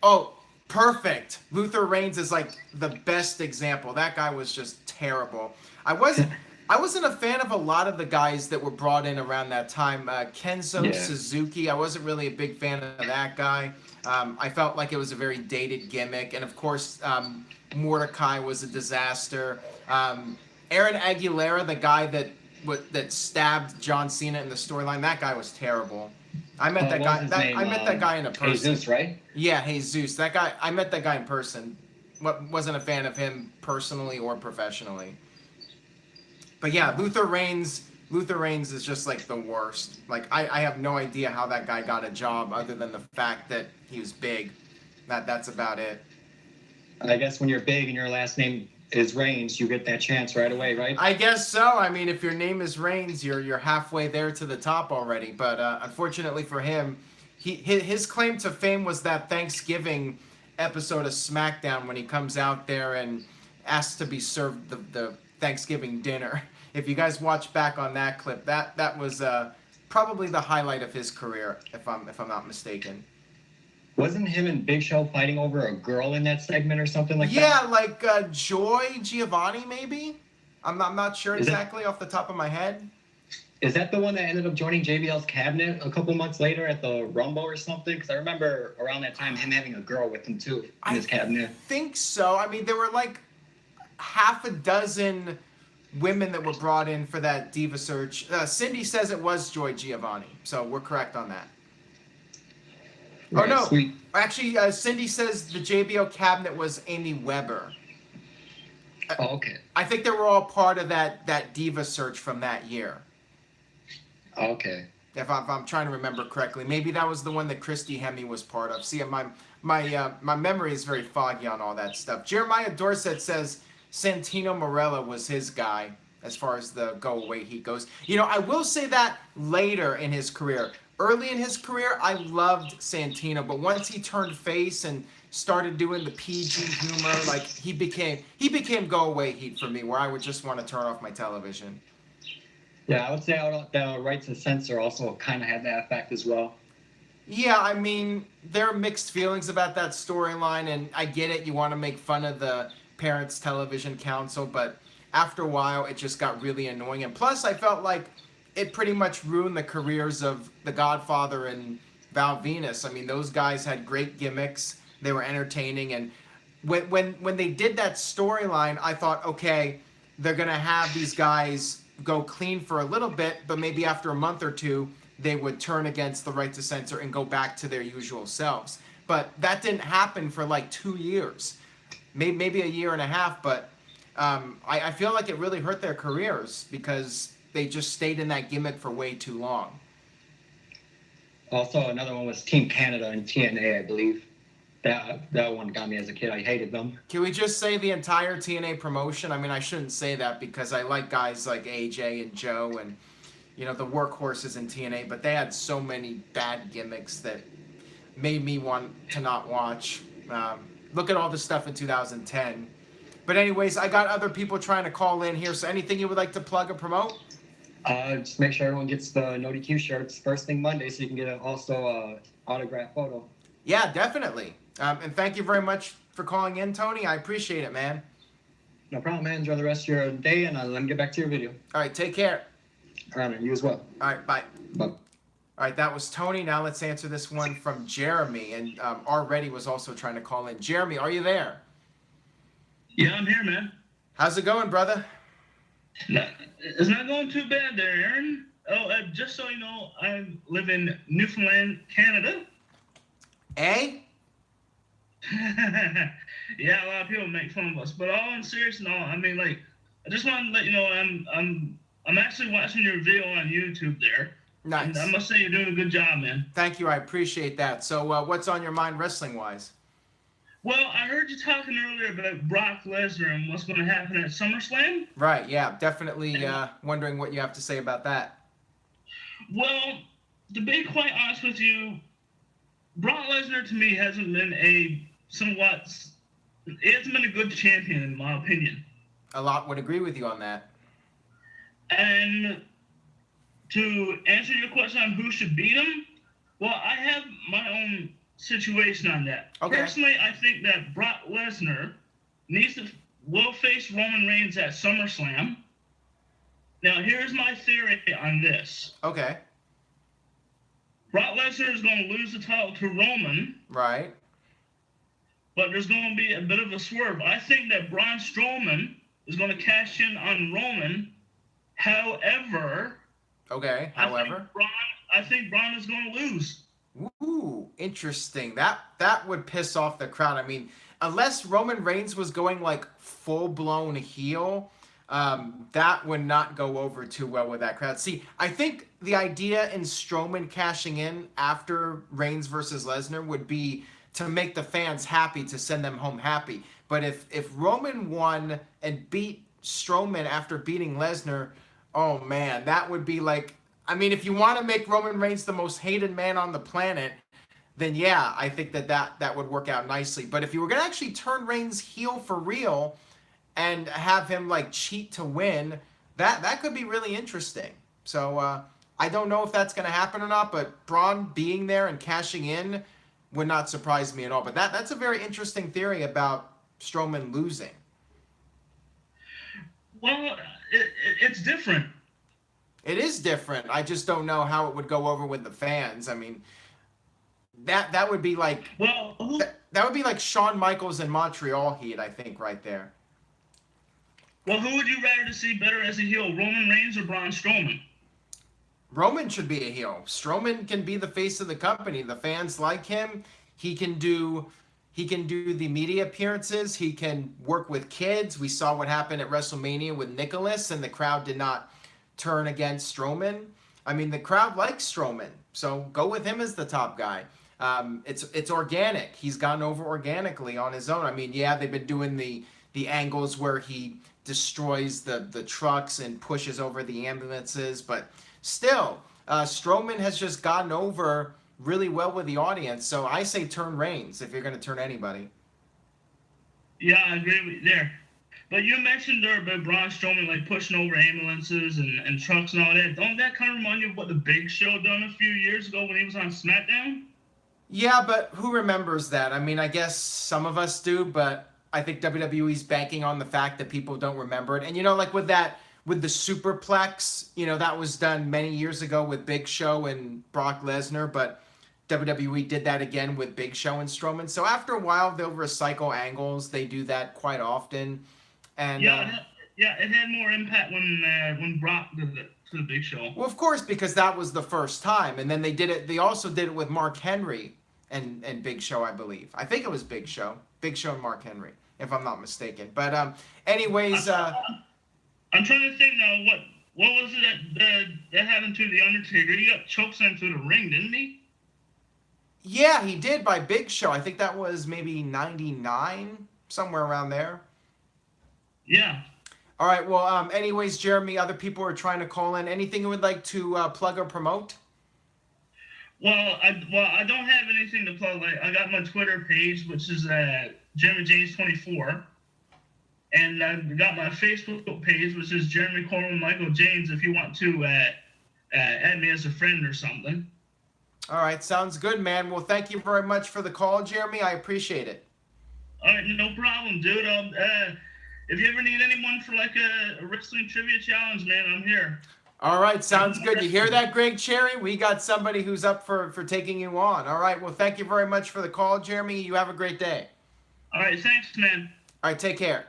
A: oh, Perfect. Luther Reigns is like the best example. That guy was just terrible. I wasn't a fan of a lot of the guys that were brought in around that time. Kenzo Suzuki, I wasn't really a big fan of that guy. I felt like it was a very dated gimmick, and of course, Mordecai was a disaster. Aaron Aguilera, the guy that stabbed John Cena in the storyline, that guy was terrible. I met that guy. I met that guy in a person.
G: Jesus, right?
A: Yeah, Jesus. That guy. I met that guy in person. Wasn't a fan of him personally or professionally. But yeah, Luther Reigns is just like the worst. Like I have no idea how that guy got a job other than the fact that he was big. That's about it.
G: I guess when you're big and your last name is Reigns, you get that chance right away, right?
A: I guess so. I mean, if your name is Reigns, you're halfway there to the top already. But unfortunately for him, his claim to fame was that Thanksgiving episode of SmackDown when he comes out there and asks to be served the Thanksgiving dinner. If you guys watch back on that clip, that was probably the highlight of his career, if I'm not mistaken.
G: Wasn't him and Big Show fighting over a girl in that segment or something like that?
A: Yeah, like Joy Giovanni, maybe. I'm not sure exactly off the top of my head.
G: Is that the one that ended up joining JBL's cabinet a couple months later at the Rumble or something? Because I remember around that time him having a girl with him too in his cabinet.
A: I think so. I mean, there were like half a dozen women that were brought in for that Diva search. Cindy says it was Joy Giovanni, so we're correct on that.
G: Right,
A: oh no,
G: sweet.
A: Actually, Cindy says the JBL cabinet was Amy Weber.
G: Oh, okay.
A: I think they were all part of that Diva search from that year.
G: Okay.
A: If I'm trying to remember correctly, maybe that was the one that Christy Hemme was part of. See, my memory is very foggy on all that stuff. Jeremiah Dorset says Santino Marella was his guy as far as the go away heat goes. You know, I will say that later in his career. Early in his career, I loved Santino, but once he turned face and started doing the PG humor, like he became go away heat for me, where I would just want to turn off my television.
G: Yeah, I would say the right to censor also kind of had that effect as well.
A: Yeah, I mean, there are mixed feelings about that storyline, and I get it. You want to make fun of the Parents Television Council, but after a while, it just got really annoying. And plus, I felt like it pretty much ruined the careers of The Godfather and Val Venus. I mean, those guys had great gimmicks. They were entertaining, and when they did that storyline, I thought, okay, they're gonna have these guys go clean for a little bit, but maybe after a month or two, they would turn against the right to censor and go back to their usual selves. But that didn't happen for like 2 years, maybe a year and a half. But I feel like it really hurt their careers because they just stayed in that gimmick for way too long.
G: Also, another one was Team Canada and TNA, I believe. That one got me as a kid. I hated them.
A: Can we just say the entire TNA promotion? I mean, I shouldn't say that because I like guys like AJ and Joe and, you know, the workhorses in TNA, but they had so many bad gimmicks that made me want to not watch. Look at all the stuff in 2010. But anyways, I got other people trying to call in here, so anything you would like to plug or promote?
G: Just make sure everyone gets the NoDQ shirts first thing Monday so you can get also autographed photo.
A: Yeah, definitely. And thank you very much for calling in, Tony. I appreciate it, man.
G: No problem, man. Enjoy the rest of your day, and let me get back to your video.
A: All right, take care.
G: All right, man. You as well.
A: All right, bye.
G: Bye.
A: All right, that was Tony. Now let's answer this one from Jeremy. And Already was also trying to call in. Jeremy, are you there?
H: Yeah, I'm here, man.
A: How's it going, brother?
H: It's not going too bad there, Aaron. Oh, just so you know, I live in Newfoundland, Canada.
A: Eh?
H: Yeah, a lot of people make fun of us, but all in serious, no. I mean, like, I just want to let you know I'm actually watching your video on YouTube there.
A: Nice.
H: And I must say you're doing a good job, man.
A: Thank you. I appreciate that. So, what's on your mind wrestling-wise?
H: Well, I heard you talking earlier about Brock Lesnar and what's going to happen at SummerSlam.
A: Right. Yeah. Definitely wondering what you have to say about that.
H: Well, to be quite honest with you, Brock Lesnar to me hasn't been he hasn't been a good champion in my opinion.
A: A lot would agree with you on that.
H: And to answer your question on who should beat him, well, I have my own situation on that.
A: Okay.
H: Personally, I think that Brock Lesnar will face Roman Reigns at SummerSlam. Now, here's my theory on this.
A: Okay.
H: Brock Lesnar is going to lose the title to Roman.
A: Right.
H: But there's going to be a bit of a swerve. I think that Braun Strowman is going to cash in on Roman. However,
A: okay.
H: I think Braun is going to lose.
A: Ooh, interesting. That would piss off the crowd. I mean, unless Roman Reigns was going like full blown heel, that would not go over too well with that crowd. See, I think the idea in Strowman cashing in after Reigns versus Lesnar would be to make the fans happy, to send them home happy. But if Roman won and beat Strowman after beating Lesnar, oh man, that would be like, I mean, if you want to make Roman Reigns the most hated man on the planet, then yeah, I think that would work out nicely. But if you were going to actually turn Reigns heel for real and have him like cheat to win, that could be really interesting. So I don't know if that's going to happen or not, but Braun being there and cashing in would not surprise me at all. But that's a very interesting theory about Strowman losing.
H: Well, it's different.
A: It is different. I just don't know how it would go over with the fans. I mean, that would be like that would be like Shawn Michaels in Montreal Heat, I think, right there.
H: Well, who would you rather to see better as a heel, Roman Reigns or Braun Strowman?
A: Roman should be a heel. Strowman can be the face of the company. The fans like him. He can do the media appearances. He can work with kids. We saw what happened at WrestleMania with Nicholas, and the crowd did not turn against Strowman. I mean, the crowd likes Strowman, so go with him as the top guy. It's organic. He's gone over organically on his own. I mean, yeah, they've been doing the angles where he destroys the trucks and pushes over the ambulances, but still, Strowman has just gotten over really well with the audience. So I say turn Reigns if you're going to turn anybody.
H: Yeah, I agree with you there. But you mentioned there about Braun Strowman like pushing over ambulances and trucks and all that. Don't that kind of remind you of what the Big Show done a few years ago when he was on SmackDown?
A: Yeah, but who remembers that? I mean, I guess some of us do, but I think WWE's banking on the fact that people don't remember it. And you know, like with the Superplex, you know, that was done many years ago with Big Show and Brock Lesnar, but WWE did that again with Big Show and Strowman. So after a while, they'll recycle angles. They do that quite often. And
H: it had more impact when Brock did it to the Big Show.
A: Well, of course, because that was the first time, and then they did it. They also did it with Mark Henry and Big Show, I believe. I think it was Big Show and Mark Henry, if I'm not mistaken. But anyways,
H: I'm trying to think now. What was it that happened to the Undertaker? He got chokeslammed through the ring, didn't he?
A: Yeah, he did by Big Show. I think that was maybe 99, somewhere around there.
H: Yeah.
A: All right. Well, anyways, Jeremy, other people are trying to call in. Anything you would like to plug or promote?
H: Well, I don't have anything to plug. Like, I got my Twitter page, which is Jeremy James 24, and I've got my Facebook page, which is Jeremy Coleman Michael James. If you want to add me as a friend or something.
A: All right, sounds good, man. Well, thank you very much for the call, Jeremy. I appreciate it.
H: All right, no problem, dude. If you ever need anyone for like a wrestling trivia challenge, man, I'm here.
A: All right, sounds good. You hear that, Greg Cherry? We got somebody who's up for taking you on. All right, well, thank you very much for the call, Jeremy. You have a great day.
H: All right, thanks, man.
A: All right, take care.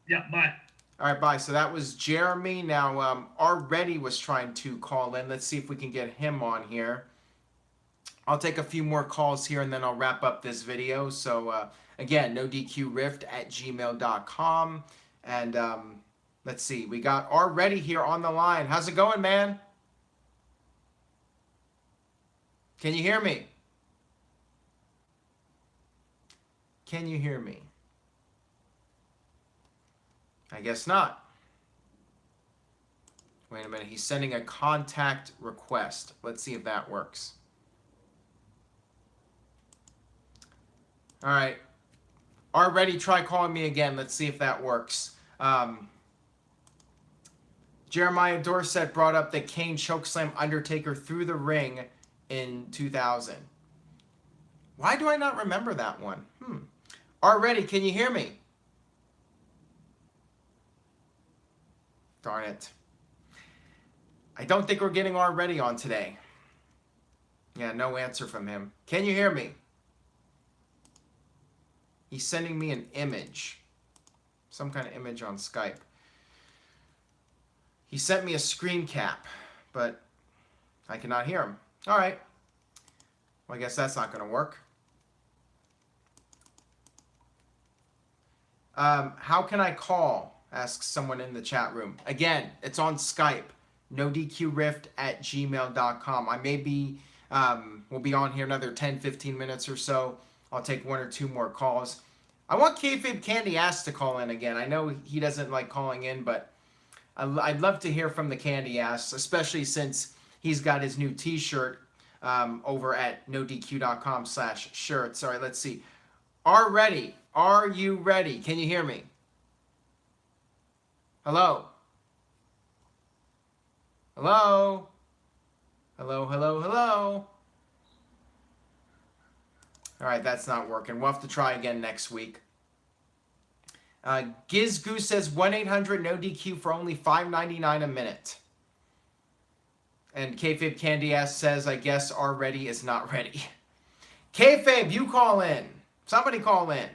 H: Yeah, bye.
A: All right, bye. So that was Jeremy. Now, Already was trying to call in. Let's see if we can get him on here. I'll take a few more calls here, and then I'll wrap up this video. So, again, NoDQRift@gmail.com. And let's see. We got Already here on the line. How's it going, man? Can you hear me? Can you hear me? I guess not. Wait a minute. He's sending a contact request. Let's see if that works. All right. Already try calling me again. Let's see if that works. Jeremiah Dorset brought up that Kane chokeslammed Undertaker through the ring in 2000. Why do I not remember that one? Already, can you hear me? Darn it. I don't think we're getting already on today. Yeah, no answer from him. Can you hear me? He's sending me an image. Some kind of image on Skype. He sent me a screen cap, but I cannot hear him. All right. Well, I guess that's not going to work. How can I call? Asks someone in the chat room. Again, it's on Skype. NoDQRift@gmail.com. I may be, we'll be on here another 10, 15 minutes or so. I'll take 1 or 2 more calls. I want Kayfabe Candy Ass to call in again. I know he doesn't like calling in, but I'd love to hear from the Candy Ass, especially since he's got his new t-shirt over at NoDQ.com/shirts. All right, let's see. Are you ready? Can you hear me? Hello? Hello? Hello, hello, hello? All right, that's not working. We'll have to try again next week. Giz Goose says 1-800-NO-DQ for only $5.99 a minute. And Kayfabe Candy Ass says, I guess our ready is not ready. Kayfabe, you call in. Somebody call in.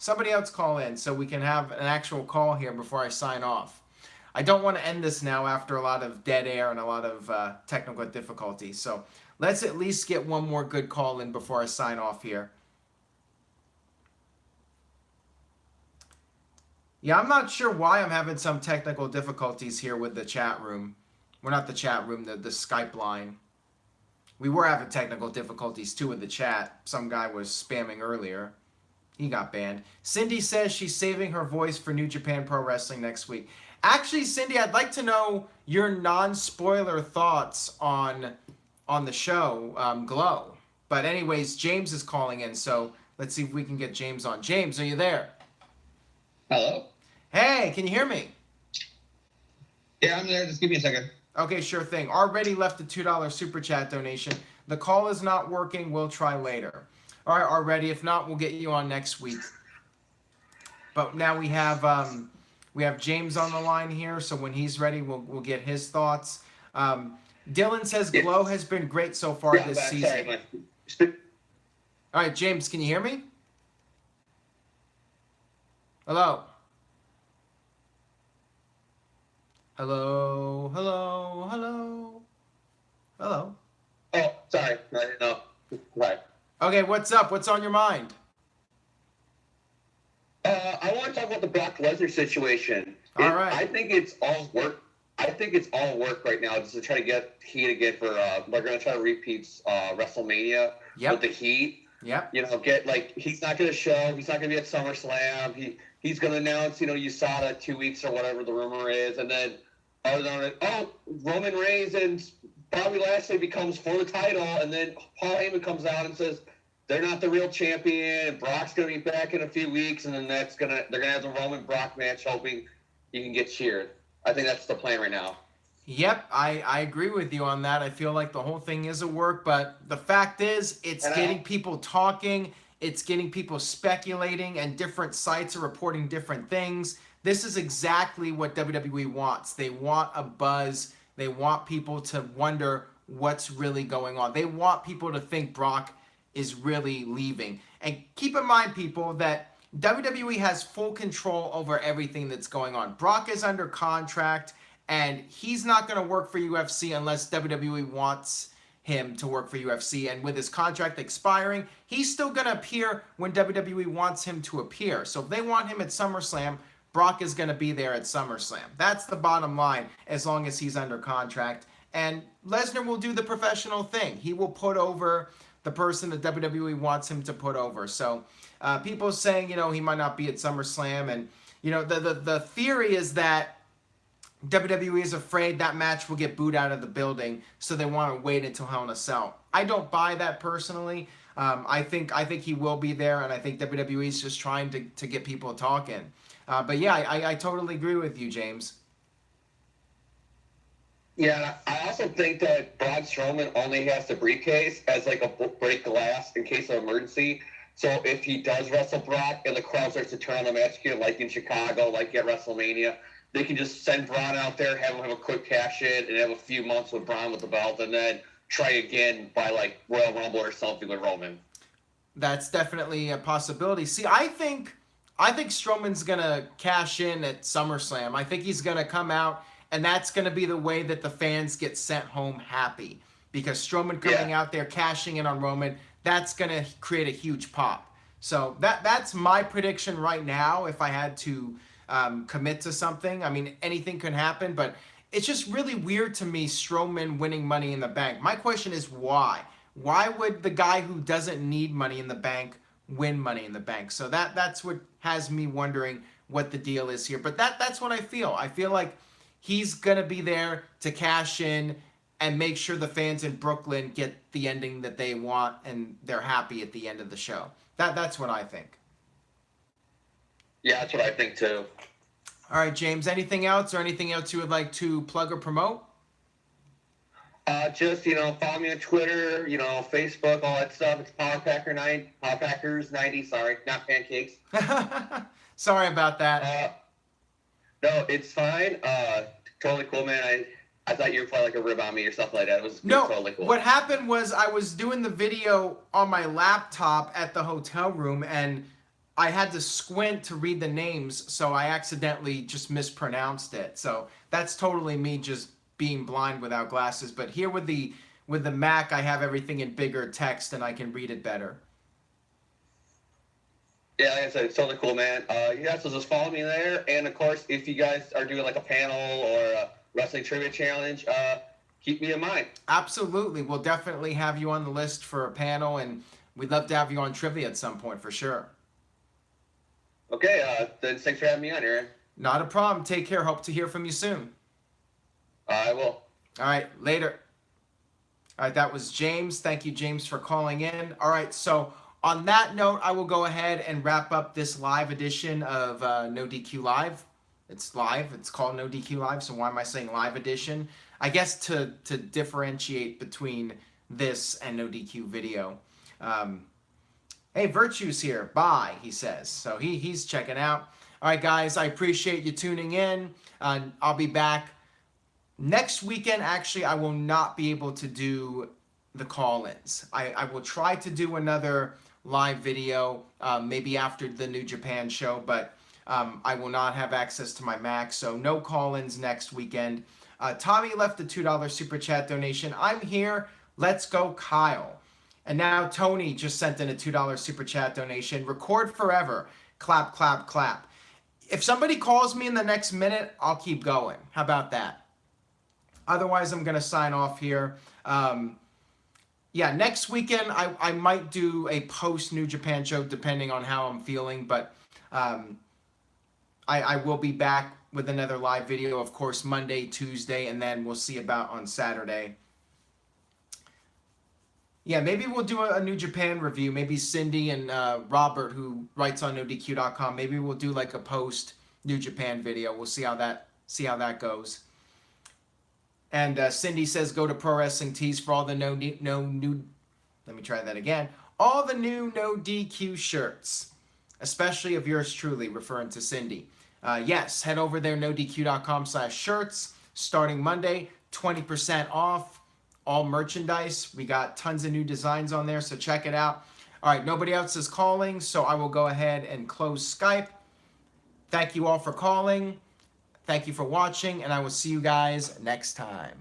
A: Somebody else call in so we can have an actual call here before I sign off. I don't want to end this now after a lot of dead air and a lot of technical difficulties. So let's at least get one more good call in before I sign off here. Yeah, I'm not sure why I'm having some technical difficulties here with the chat room. Well, not the chat room, the Skype line. We were having technical difficulties too with the chat. Some guy was spamming earlier. He got banned. Cindy says she's saving her voice for New Japan Pro Wrestling next week. Actually, Cindy, I'd like to know your non-spoiler thoughts on the show, Glow. But anyways, James is calling in, so let's see if we can get James on. James, are you there?
I: Hello?
A: Hey, can you hear me?
I: Yeah, I'm there. Just give me a second.
A: Okay, sure thing. Already left a $2 super chat donation. The call is not working. We'll try later. All right, already. If not, we'll get you on next week. But now we have James on the line here, so when he's ready, we'll get his thoughts. Dylan says Glow has been great so far this season. Sorry, all right, James, can you hear me? Hello? Hello, hello, hello, hello.
I: Oh, sorry. I didn't know. Right.
A: Okay, what's up? What's on your mind?
I: I want to talk about the Brock Lesnar situation.
A: All right.
I: I think it's all work. I think it's all work right now just to try to get Heat again for. They're going to try to repeat WrestleMania with the Heat.
A: Yep.
I: You know, he's not going to show. He's not going to be at SummerSlam. He's going to announce, USADA 2 weeks or whatever the rumor is, and then Roman Reigns and Bobby Lashley becomes for the title, and then Paul Heyman comes out and says they're not the real champion, and Brock's going to be back in a few weeks, and then they're going to have the Roman Brock match, hoping he can get cheered. I think that's the plan right now.
A: Yep, I agree with you on that. I feel like the whole thing is a work, but the fact is it's getting people talking, it's getting people speculating, and different sites are reporting different things. This is exactly what WWE wants. They want a buzz. They want people to wonder what's really going on. They want people to think Brock is really leaving. And keep in mind, people, that WWE has full control over everything that's going on. Brock is under contract, and he's not going to work for UFC unless WWE wants him to work for UFC. And with his contract expiring, he's still going to appear when WWE wants him to appear. So if they want him at SummerSlam, Brock is going to be there at SummerSlam. That's the bottom line, as long as he's under contract. And Lesnar will do the professional thing. He will put over the person that WWE wants him to put over. So people saying, he might not be at SummerSlam. And, the theory is that WWE is afraid that match will get booed out of the building, so they want to wait until Hell in a Cell. I don't buy that personally. I think he will be there, and I think WWE is just trying to get people talking. But yeah, I totally agree with you, James.
I: Yeah, I also think that Braun Strowman only has the briefcase as like a break glass in case of emergency. So if he does wrestle Brock and the crowd starts to turn on the match again, like in Chicago, like at WrestleMania, they can just send Braun out there, have him have a quick cash in, and have a few months with Braun with the belt, and then try again by like Royal Rumble or something with Roman.
A: That's definitely a possibility. See, I think Strowman's gonna cash in at SummerSlam. I think he's gonna come out, and that's gonna be the way that the fans get sent home happy. Because Strowman coming out there cashing in on Roman, that's gonna create a huge pop. So that's my prediction right now. If I had to commit to something, I mean anything could happen, but it's just really weird to me Strowman winning Money in the Bank. My question is why? Why would the guy who doesn't need Money in the Bank win Money in the Bank? So that's what has me wondering what the deal is here. But that's what I feel. I feel like he's gonna be there to cash in and make sure the fans in Brooklyn get the ending that they want and they're happy at the end of the show. That's what I think.
I: Yeah, that's what I think too.
A: All right, James, anything else or anything else you would like to plug or promote?
I: Just, follow me on Twitter, Facebook, all that stuff. It's Powerpackers 90, sorry, not pancakes.
A: Sorry about that.
I: No, it's fine. Totally cool, man. I thought you were playing like a rib on me or something like that. It was totally cool.
A: What happened was I was doing the video on my laptop at the hotel room, and I had to squint to read the names, so I accidentally just mispronounced it. So that's totally me just being blind without glasses. But here with the Mac, I have everything in bigger text, and I can read it better.
I: Yeah, like I said, it's totally cool, man. So just follow me there. And, of course, if you guys are doing like a panel or a wrestling trivia challenge, keep me in mind.
A: Absolutely. We'll definitely have you on the list for a panel, and we'd love to have you on trivia at some point for sure.
I: Okay, then thanks for having me on, Aaron.
A: Not a problem. Take care. Hope to hear from you soon.
I: I will.
A: All right, later. All right, that was James. Thank you, James, for calling in. All right, so on that note, I will go ahead and wrap up this live edition of NoDQ Live. It's live. It's called NoDQ Live, so why am I saying live edition? I guess to differentiate between this and NoDQ video. Hey, Virtue's here. Bye, he says. So he's checking out. All right, guys, I appreciate you tuning in. I'll be back next weekend. Actually, I will not be able to do the call-ins. I will try to do another live video maybe after the New Japan show, but I will not have access to my Mac, so no call-ins next weekend. Tommy left a $2 super chat donation. I'm here. Let's go, Kyle. And now Tony just sent in a $2 super chat donation. Record forever. Clap, clap, clap. If somebody calls me in the next minute, I'll keep going. How about that? Otherwise, I'm going to sign off here. Yeah, next weekend, I might do a post-New Japan show, depending on how I'm feeling. But I will be back with another live video, of course, Monday, Tuesday, and then we'll see about on Saturday. Yeah, maybe we'll do a New Japan review. Maybe Cindy and Robert, who writes on NoDQ.com, maybe we'll do like a post New Japan video. We'll see how that goes. And Cindy says, go to Pro Wrestling Tees for all the let me try that again. All the new NoDQ shirts, especially of yours truly, referring to Cindy. Yes, head over there, NoDQ.com/shirts. Starting Monday, 20% off all merchandise. We got tons of new designs on there, so check it out. All right, nobody else is calling, so I will go ahead and close Skype. Thank you all for calling. Thank you for watching, and I will see you guys next time.